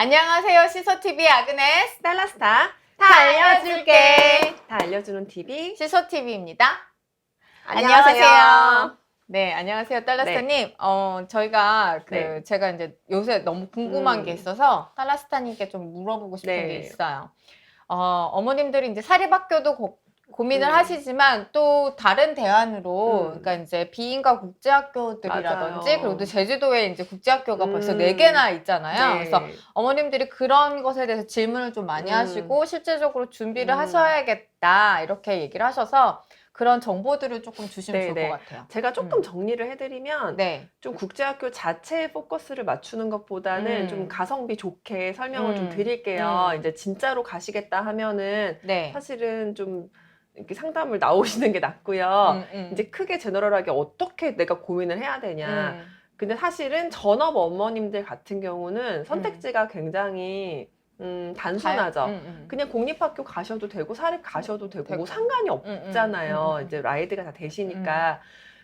안녕하세요. 시소TV 아그네스 달라스타 다 알려줄게. 다 알려주는 TV. 시소TV입니다. 안녕하세요. 네, 안녕하세요. 달라스타님. 저희가 네. 제가 이제 요새 너무 궁금한 게 있어서 달라스타님께 좀 물어보고 싶은 네. 게 있어요. 어머님들이 이제 사립학교도 고민을 하시지만 또 다른 대안으로 그러니까 이제 비인가 국제학교들이라든지 맞아요. 그리고 또 제주도에 이제 국제학교가 벌써 4개나 있잖아요. 네. 그래서 어머님들이 그런 것에 대해서 질문을 좀 많이 하시고 실제적으로 준비를 하셔야겠다 이렇게 얘기를 하셔서 그런 정보들을 조금 주시면 좋을 것 같아요. 제가 조금 정리를 해드리면 네. 좀 국제학교 자체에 포커스를 맞추는 것보다는 좀 가성비 좋게 설명을 좀 드릴게요. 이제 진짜로 가시겠다 하면은 네. 사실은 좀 이렇게 상담을 나오시는 게 낫고요. 이제 크게 제너럴하게 어떻게 내가 고민을 해야 되냐. 근데 사실은 전업 어머님들 같은 경우는 선택지가 굉장히 단순하죠. 그냥 공립학교 가셔도 되고 사립 가셔도 되고 뭐 상관이 없잖아요. 이제 라이드가 다 되시니까.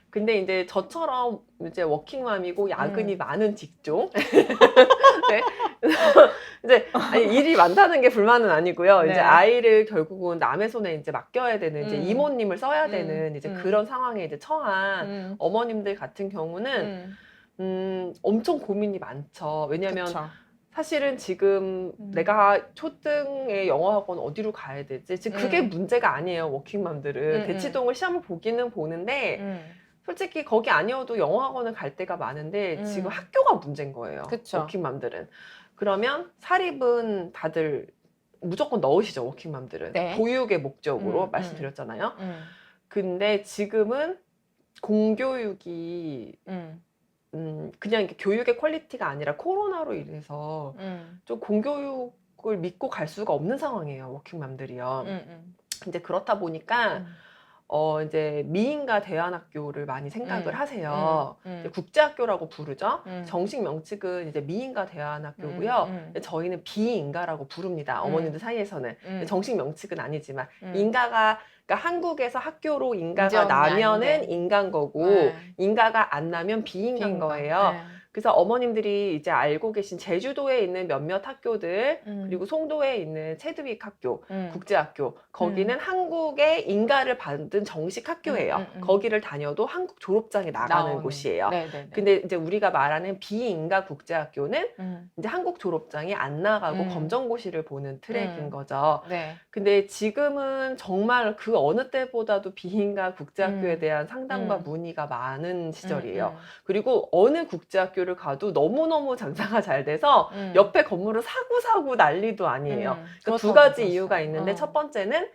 근데 이제 저처럼 이제 워킹맘이고 야근이 많은 직종. 네. 이제 아니, 일이 많다는 게 불만은 아니고요. 네. 이제 아이를 결국은 남의 손에 이제 맡겨야 되는 이제 이모님을 써야 되는 이제 그런 상황에 이제 처한 어머님들 같은 경우는 엄청 고민이 많죠. 왜냐면 그쵸. 사실은 지금 내가 초등의 영어학원 어디로 가야 되지? 지금 그게 문제가 아니에요. 워킹맘들은 대치동을 시험을 보기는 보는데 솔직히 거기 아니어도 영어학원을 갈 때가 많은데 지금 학교가 문제인 거예요. 그쵸. 워킹맘들은. 그러면 사립은 다들 무조건 넣으시죠. 워킹맘들은. 네. 교육의 목적으로 말씀드렸잖아요. 근데 지금은 공교육이 그냥 이렇게 교육의 퀄리티가 아니라 코로나로 인해서 좀 공교육을 믿고 갈 수가 없는 상황이에요. 워킹맘들이요. 이제 그렇다 보니까 이제 미인가 대안학교를 많이 생각을 하세요. 이제 국제학교라고 부르죠. 정식 명칭은 이제 미인가 대안학교고요. 저희는 비인가라고 부릅니다. 어머님들 사이에서는. 정식 명칭은 아니지만 인가가 그러니까 한국에서 학교로 인가가 나면은 아닌데. 인간 거고 인가가 안 나면 비인간 거예요. 그래서 어머님들이 이제 알고 계신 제주도에 있는 몇몇 학교들 그리고 송도에 있는 체드윅 학교, 국제학교 거기는 한국의 인가를 받은 정식 학교예요. 거기를 다녀도 한국 졸업장이 나가는 곳이에요. 네네네. 근데 이제 우리가 말하는 비인가 국제학교는 이제 한국 졸업장이 안 나가고 검정고시를 보는 트랙인 거죠. 네. 근데 지금은 정말 그 어느 때보다도 비인가 국제학교에 대한 상담과 문의가 많은 시절이에요. 그리고 어느 국제학교를 가도 너무너무 장사가 잘 돼서 옆에 건물을 사고 난리도 아니에요. 그러니까 두 가지 이유가 있는데 첫 번째는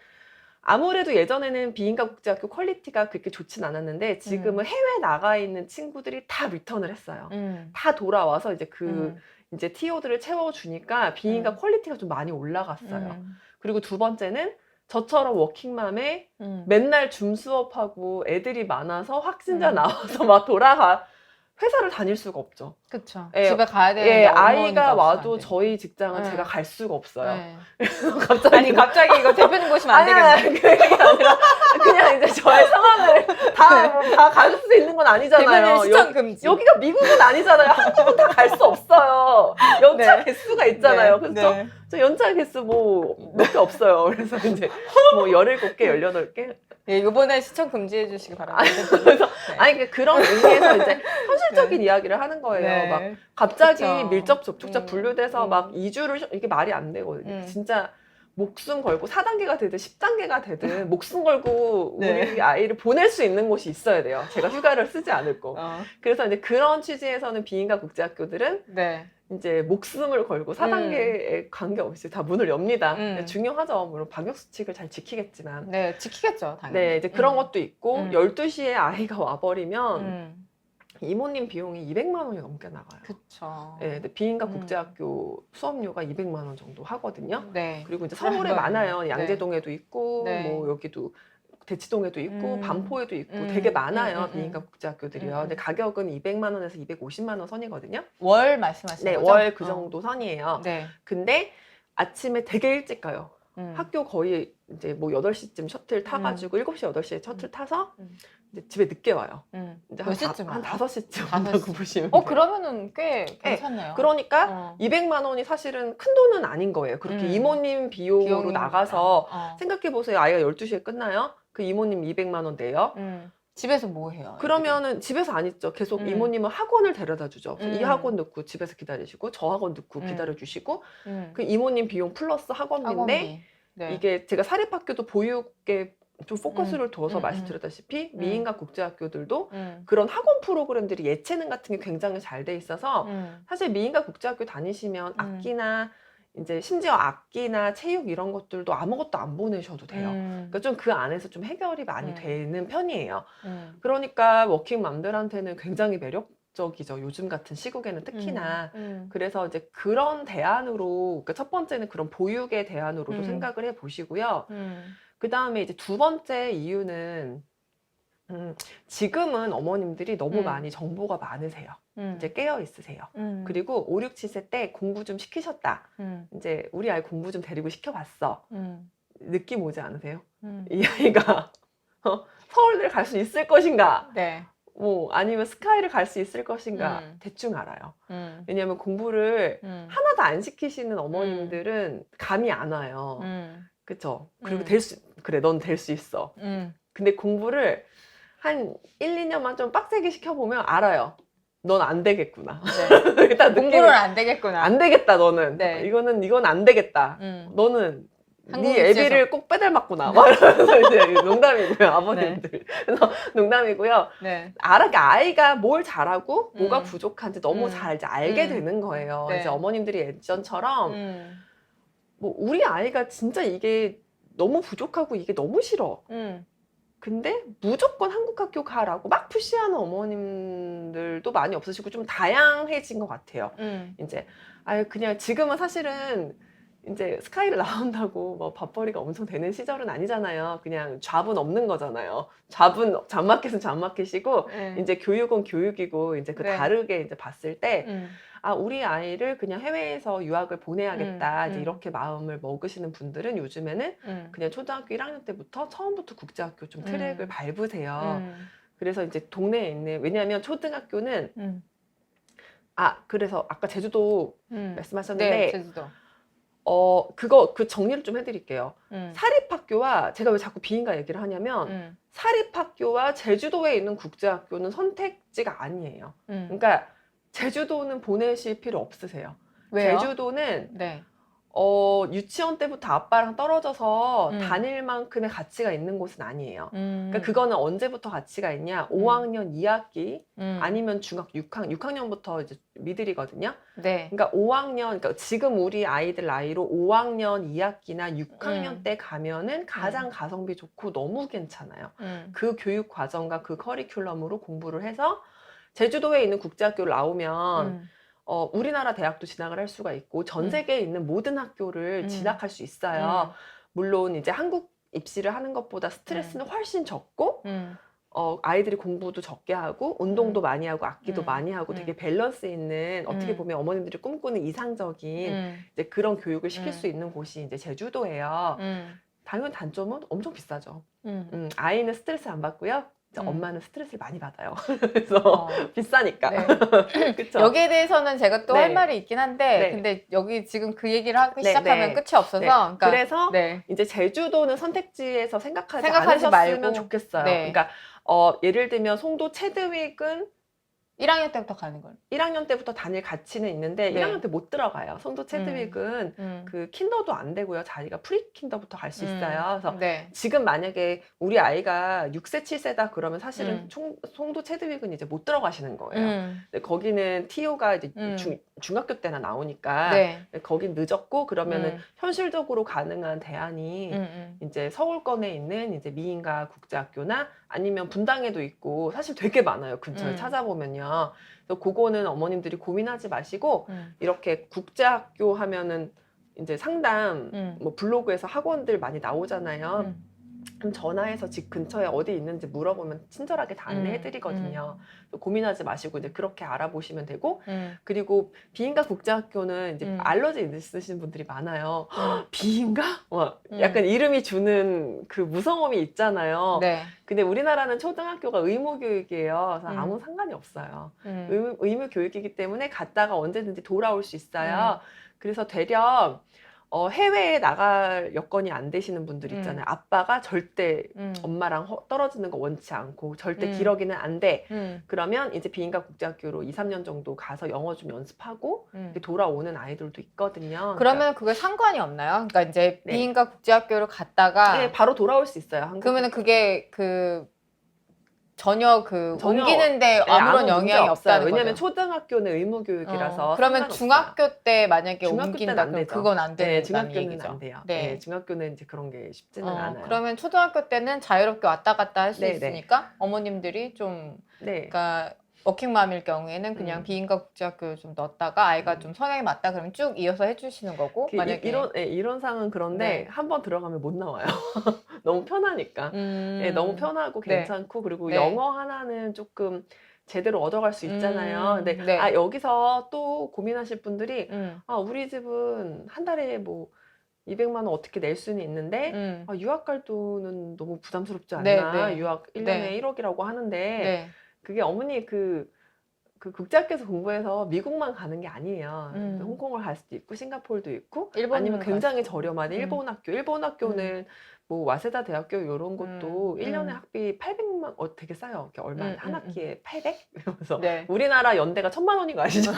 아무래도 예전에는 비인가 국제학교 퀄리티가 그렇게 좋진 않았는데 지금은 해외 나가 있는 친구들이 다 리턴을 했어요. 다 돌아와서 이제 이제 TO들을 채워주니까 비인가 퀄리티가 좀 많이 올라갔어요. 그리고 두 번째는 저처럼 워킹맘에 맨날 줌 수업하고 애들이 많아서 확진자 나와서 막 회사를 다닐 수가 없죠. 그쵸. 예, 집에 가야 되는데 예, 어머니가 아이가 없으면 와도 안 되니까. 저희 직장은 제가 갈 수가 없어요. 아니 갑자기 이거 대표님 보시면 안 되겠네. 그게 아니라 그냥 이제 저의 상황을 다 갈 수 있는 건 아니잖아요. 대표님 시청 금지. 여기가 미국은 아니잖아요. 한국은 다 갈 수 없어요. 연차 개수가 있잖아요. 그래서 저 연차 개수 뭐 몇 개 없어요. 그래서 이제 뭐 17개, 18개. 예, 이번에 시청 금지해 주시기 바랍니다. 그래서 아니 그런 의미에서 이제 현실적인 이야기를 하는 거예요. 막 갑자기 그쵸. 밀접 접촉자 분류돼서 막 2주를 이게 말이 안 되거든요. 진짜 목숨 걸고 4단계가 되든 10단계가 되든 목숨 걸고 우리 아이를 보낼 수 있는 곳이 있어야 돼요. 제가 휴가를 쓰지 않을 거. 그래서 이제 그런 취지에서는 비인가 국제학교들은 이제 목숨을 걸고 4단계에 관계없이 다 문을 엽니다. 중요하죠. 물론 방역수칙을 잘 지키겠지만. 네, 지키겠죠, 당연히. 네, 이제 그런 것도 있고 12시에 아이가 와버리면 이모님 비용이 200만 원이 넘게 나가요. 그쵸. 네, 근데 비인가 국제학교 수업료가 200만 원 정도 하거든요. 네. 그리고 이제 서울에 많아요. 양재동에도 있고 네. 뭐 여기도 대치동에도 있고 반포에도 있고 되게 많아요. 비인가 국제학교들이요. 근데 가격은 200만 원에서 250만 원 선이거든요. 월 말씀하시는 네, 거죠? 월 그 정도 선이에요. 네. 근데 아침에 되게 일찍 가요. 학교 거의 이제 뭐 8시쯤 셔틀 타가지고 7시, 8시에 셔틀 타서 이제 집에 늦게 와요. 이제 몇 시쯤 한 와요? 5시쯤 5시. 온다고 보시면 돼요. 그러면은 꽤 괜찮네요. 그러니까 200만 원이 사실은 큰 돈은 아닌 거예요. 그렇게 이모님 비용으로 비용이 나가서 어. 생각해보세요. 아이가 12시에 끝나요? 그 이모님 200만 원 내요? 집에서 뭐 해요? 그러면은 집에서 안 있죠. 계속 음. 이모님은 학원을 데려다 주죠. 이 음. 학원 넣고 집에서 기다리시고 저 학원 넣고 기다려주시고 그 이모님 비용 플러스 학원비인데 학원비. 네. 이게 제가 사립학교도 보육에 좀 포커스를 두어서 말씀드렸다시피 미인과 국제학교들도 그런 학원 프로그램들이 예체능 같은 게 굉장히 잘 돼 있어서 사실 미인과 국제학교 다니시면 악기나 이제 심지어 악기나 체육 이런 것들도 아무것도 안 보내셔도 돼요. 그러니까 좀 그 안에서 좀 해결이 많이 되는 편이에요. 그러니까 워킹맘들한테는 굉장히 매력적이죠. 요즘 같은 시국에는 특히나. 그래서 이제 그런 대안으로, 그러니까 첫 번째는 그런 보육의 대안으로도 생각을 해 보시고요. 그 다음에 이제 두 번째 이유는 지금은 어머님들이 너무 많이 정보가 많으세요. 이제 깨어 있으세요. 그리고 5, 6, 7세 때 공부 좀 시키셨다. 이제 우리 아이 공부 좀 데리고 시켜봤어. 느낌 오지 않으세요? 이 아이가 서울대를 갈 수 있을 것인가? 네. 뭐 아니면 스카이를 갈 수 있을 것인가? 대충 알아요. 왜냐하면 공부를 하나도 안 시키시는 어머님들은 감이 안 와요. 그쵸? 그리고 그래, 넌 될 수 있어. 근데 공부를 한 1, 2년만 좀 빡세게 시켜보면 알아요. 넌 안 되겠구나. 네. 일단 공부를 안 되겠구나. 안 되겠다, 너는. 네. 이건 안 되겠다. 너는 한국 네 애비를 꼭 빼닮았구나. 막 이러면서 이제 농담이고요, 아버님들. 네. 그래서 농담이고요. 네. 아이가 뭘 잘하고 뭐가 부족한지 너무 잘 이제 알게 되는 거예요. 네. 이제 어머님들이 예전처럼 뭐 우리 아이가 진짜 이게 너무 부족하고 이게 너무 싫어. 근데 무조건 한국 학교 가라고 막 푸시하는 어머님들도 많이 없으시고 좀 다양해진 것 같아요. 이제 그냥 지금은 사실은 이제 스카이를 나온다고 뭐 밥벌이가 엄청 되는 시절은 아니잖아요. 그냥 잡은 없는 거잖아요. 잡마켓은 잡마켓이고 이제 교육은 교육이고 이제 그 네. 다르게 이제 봤을 때 우리 아이를 그냥 해외에서 유학을 보내야겠다. 이제 이렇게 마음을 먹으시는 분들은 요즘에는 그냥 초등학교 1학년 때부터 처음부터 국제학교 좀 트랙을 밟으세요. 그래서 이제 동네에 있는, 왜냐하면 초등학교는 그래서 아까 제주도 말씀하셨는데 네, 제주도. 그 정리를 좀 해드릴게요. 사립학교와, 제가 왜 자꾸 비인가 얘기를 하냐면 사립학교와 제주도에 있는 국제학교는 선택지가 아니에요. 그러니까 제주도는 보내실 필요 없으세요. 왜요? 제주도는 네. 유치원 때부터 아빠랑 떨어져서 다닐 만큼의 가치가 있는 곳은 아니에요. 그러니까 그거는 언제부터 가치가 있냐? 5학년 2학기 아니면 중학교 6학년부터 이제 미들이거든요. 네. 그러니까 5학년, 그러니까 지금 우리 아이들 나이로 5학년 2학기나 6학년 때 가면은 가장 가성비 좋고 너무 괜찮아요. 그 교육 과정과 그 커리큘럼으로 공부를 해서 제주도에 있는 국제학교를 나오면 우리나라 대학도 진학을 할 수가 있고 전 세계에 있는 모든 학교를 진학할 수 있어요. 물론 이제 한국 입시를 하는 것보다 스트레스는 훨씬 적고 아이들이 공부도 적게 하고 운동도 많이 하고 악기도 많이 하고 되게 밸런스 있는, 어떻게 보면 어머님들이 꿈꾸는 이상적인 이제 그런 교육을 시킬 수 있는 곳이 이제 제주도예요. 당연 단점은 엄청 비싸죠. 아이는 스트레스 안 받고요. 엄마는 스트레스를 많이 받아요. 그래서 비싸니까. 네. 그쵸? 여기에 대해서는 제가 또 할 네. 말이 있긴 한데, 네. 근데 여기 지금 그 얘기를 하기 네, 시작하면 네. 끝이 없어서. 네. 그러니까, 그래서 네. 이제 제주도는 선택지에서 생각하지 생각하지 않으셨으면 말고. 좋겠어요. 네. 그러니까 예를 들면 송도 체드윅은 1학년 때부터 가는 걸. 1학년 때부터 다닐 가치는 있는데 네. 1학년 때 못 들어가요. 송도 체드윅은 그 킨더도 안 되고요. 자기가 프리 킨더부터 갈 수 있어요. 그래서 네. 지금 만약에 우리 아이가 6세, 7세다 그러면 사실은 송도 체드윅은 이제 못 들어가시는 거예요. 근데 거기는 TO가 이제 중학교 때나 나오니까 네. 거긴 늦었고, 그러면은 현실적으로 가능한 대안이 이제 서울권에 있는 이제 미인가 국제학교나 아니면 분당에도 있고 사실 되게 많아요. 근처에 찾아보면요. 그래서 그거는 어머님들이 고민하지 마시고 이렇게 국제학교 하면은 이제 상담 뭐 블로그에서 학원들 많이 나오잖아요. 전화해서 집 근처에 어디 있는지 물어보면 친절하게 다 안내해드리거든요. 고민하지 마시고 이제 그렇게 알아보시면 되고, 그리고 비인가 국제학교는 이제 알러지 있으신 분들이 많아요. 비인가? 약간 이름이 주는 그 무서움이 있잖아요. 네. 근데 우리나라는 초등학교가 의무교육이에요. 그래서 아무 상관이 없어요. 의무교육이기 때문에 갔다가 언제든지 돌아올 수 있어요. 그래서 되려 해외에 나갈 여건이 안 되시는 분들 있잖아요. 아빠가 절대 엄마랑 떨어지는 거 원치 않고 절대 기러기는 안 돼. 그러면 이제 비인가 국제학교로 2, 3년 정도 가서 영어 좀 연습하고 이렇게 돌아오는 아이들도 있거든요. 그러면 그게 상관이 없나요? 그러니까 이제 네. 비인가 국제학교를 갔다가 네, 바로 돌아올 수 있어요. 한국. 그러면은 그게 전혀 옮기는데 네, 아무런 문제 영향이 없어요. 없다는 왜냐면 거죠. 초등학교는 의무교육이라서 그러면 상관없어요. 중학교 때 만약에 중학교 때는 옮긴다 안 그럼 되죠. 그건 안 네, 된다는 중학교는 얘기죠. 안 돼요. 네. 네, 중학교는 이제 그런 게 쉽지는 않아요. 그러면 초등학교 때는 자유롭게 왔다 갔다 할 수 네, 있으니까 어머님들이 좀 네. 그러니까 워킹맘일 경우에는 그냥 비인가 국제학교 좀 넣었다가 아이가 좀 성향이 맞다 그러면 쭉 이어서 해주시는 거고 만약에 이런 상은 그런데 네. 한번 들어가면 못 나와요. 너무 편하니까. 네, 너무 편하고 네. 괜찮고 그리고 네. 영어 하나는 조금 제대로 얻어갈 수 있잖아요. 근데 네. 여기서 또 고민하실 분들이 우리 집은 한 달에 뭐 200만 원 어떻게 낼 수는 있는데 유학 갈 돈은 너무 부담스럽지 않나? 네. 유학 1년에 네. 1억이라고 하는데 네. 그게 어머니 그 국제학교에서 공부해서 미국만 가는 게 아니에요. 홍콩을 갈 수도 있고 싱가포르도 있고 아니면 굉장히 저렴한 일본 학교. 일본 학교는 뭐 와세다 대학교 이런 것도 1년에 학비 800만 되게 싸요. 얼마 한 학기에 800? 이러면서 네. 우리나라 연대가 1000만 원인 거 아시죠?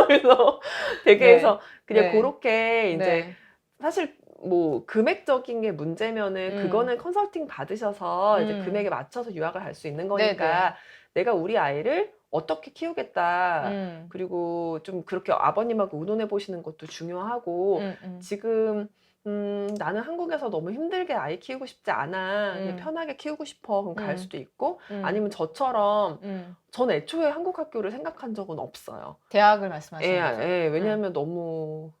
그래서 되게 네. 해서 그냥 네. 그렇게 이제 네. 사실 뭐 금액적인 게 문제면은 그거는 컨설팅 받으셔서 이제 금액에 맞춰서 유학을 할 수 있는 거니까 내가 우리 아이를 어떻게 키우겠다. 그리고 좀 그렇게 아버님하고 의논해 보시는 것도 중요하고 지금 나는 한국에서 너무 힘들게 아이 키우고 싶지 않아. 그냥 편하게 키우고 싶어. 그럼 갈 수도 있고 아니면 저처럼 전 애초에 한국 학교를 생각한 적은 없어요. 대학을 말씀하시는 거죠? 왜냐하면 너무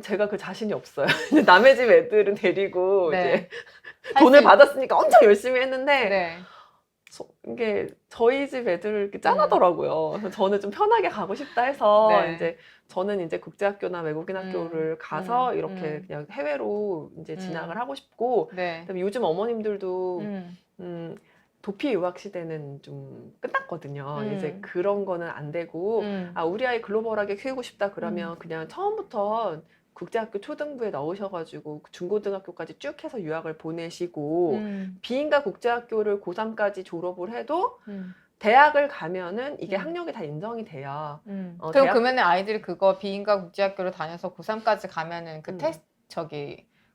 제가 그 자신이 없어요. 남의 집 애들은 데리고 네. 이제 돈을 받았으니까 엄청 열심히 했는데 네. 이게 저희 집 애들 이렇게 짠하더라고요. 그래서 저는 좀 편하게 가고 싶다 해서 네. 이제 저는 이제 국제학교나 외국인 학교를 가서 이렇게 그냥 해외로 이제 진학을 하고 싶고 네. 그다음에 요즘 어머님들도 도피 유학 시대는 좀 끝났거든요. 이제 그런 거는 안 되고 우리 아이 글로벌하게 키우고 싶다 그러면 그냥 처음부터 국제학교 초등부에 넣으셔가지고 중고등학교까지 쭉 해서 유학을 보내시고 비인가 국제학교를 고3까지 졸업을 해도 대학을 가면은 이게 학력이 다 인정이 돼요. 그럼 그러면 아이들이 그거 비인가 국제학교를 다녀서 고3까지 가면은 그 테스트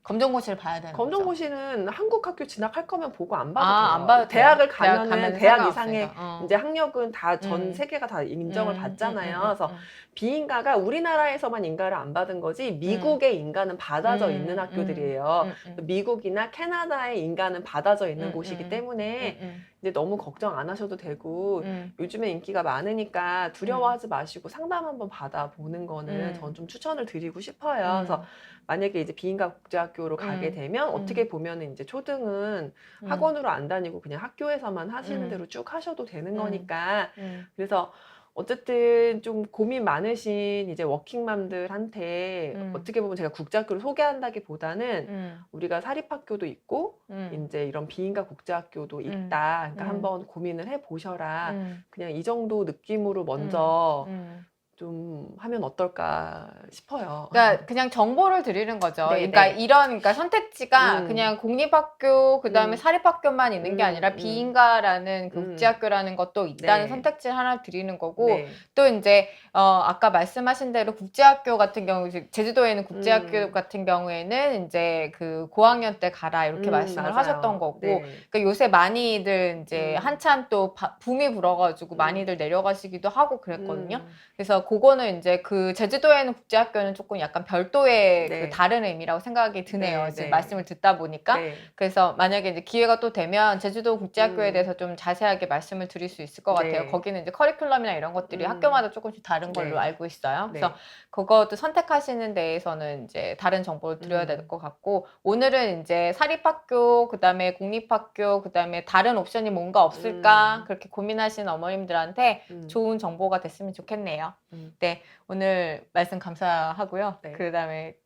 검정고시를 봐야 되는 거죠? 검정고시는 한국 학교 진학할 거면 보고 안 봐도 돼요. 안 봐도 대학을 돼요? 가면은 대학 이상의 상관없으니까. 이제 학력은 다 전 세계가 다 인정을 받잖아요. 그래서 비인가가 우리나라에서만 인가를 안 받은 거지 미국의 인가는 받아져 있는 학교들이에요. 미국이나 캐나다의 인가는 받아져 있는 곳이기 때문에 이제 너무 걱정 안 하셔도 되고 요즘에 인기가 많으니까 두려워하지 마시고 상담 한번 받아보는 거는 전 좀 추천을 드리고 싶어요. 그래서 만약에 이제 비인가 국제학교로 가게 되면 어떻게 보면은 이제 초등은 학원으로 안 다니고 그냥 학교에서만 하시는 대로 쭉 하셔도 되는 거니까 그래서 어쨌든 좀 고민 많으신 이제 워킹맘들한테 어떻게 보면 제가 국제학교를 소개한다기보다는 우리가 사립학교도 있고 이제 이런 비인가 국제학교도 있다. 그러니까 한번 고민을 해 보셔라. 그냥 이 정도 느낌으로 먼저 좀 하면 어떨까 싶어요. 그러니까 그냥 정보를 드리는 거죠. 네, 그러니까 네. 그러니까 선택지가 그냥 공립학교 그다음에 사립학교만 있는 게 아니라 비인가라는 그 국제학교라는 것도 있다는 네. 선택지 하나 드리는 거고 네. 또 이제 아까 말씀하신 대로 국제학교 같은 경우 제주도에 있는 국제학교 같은 경우에는 이제 그 고학년 때 가라 이렇게 말씀을 맞아요. 하셨던 거고 네. 그러니까 요새 많이들 이제 한참 또 붐이 불어가지고 많이들 내려가시기도 하고 그랬거든요. 그래서 그거는 이제 그 제주도에 있는 국제학교는 조금 약간 별도의 네. 그 다른 의미라고 생각이 드네요. 네, 지금 네. 말씀을 듣다 보니까. 네. 그래서 만약에 이제 기회가 또 되면 제주도 국제학교에 음. 대해서 좀 자세하게 말씀을 드릴 수 있을 것 같아요. 네. 거기는 이제 커리큘럼이나 이런 것들이 학교마다 조금씩 다른 걸로 네. 알고 있어요. 그래서 네. 그것도 선택하시는 데에서는 이제 다른 정보를 드려야 될 것 같고, 오늘은 이제 사립학교, 그 다음에 국립학교, 그 다음에 다른 옵션이 뭔가 없을까 그렇게 고민하시는 어머님들한테 좋은 정보가 됐으면 좋겠네요. 네, 오늘 말씀 감사하고요. 네. 그 다음에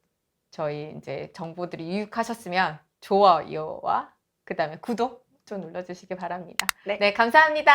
저희 이제 정보들이 유익하셨으면 좋아요와 그 다음에 구독 좀 눌러주시기 바랍니다. 네. 네, 감사합니다.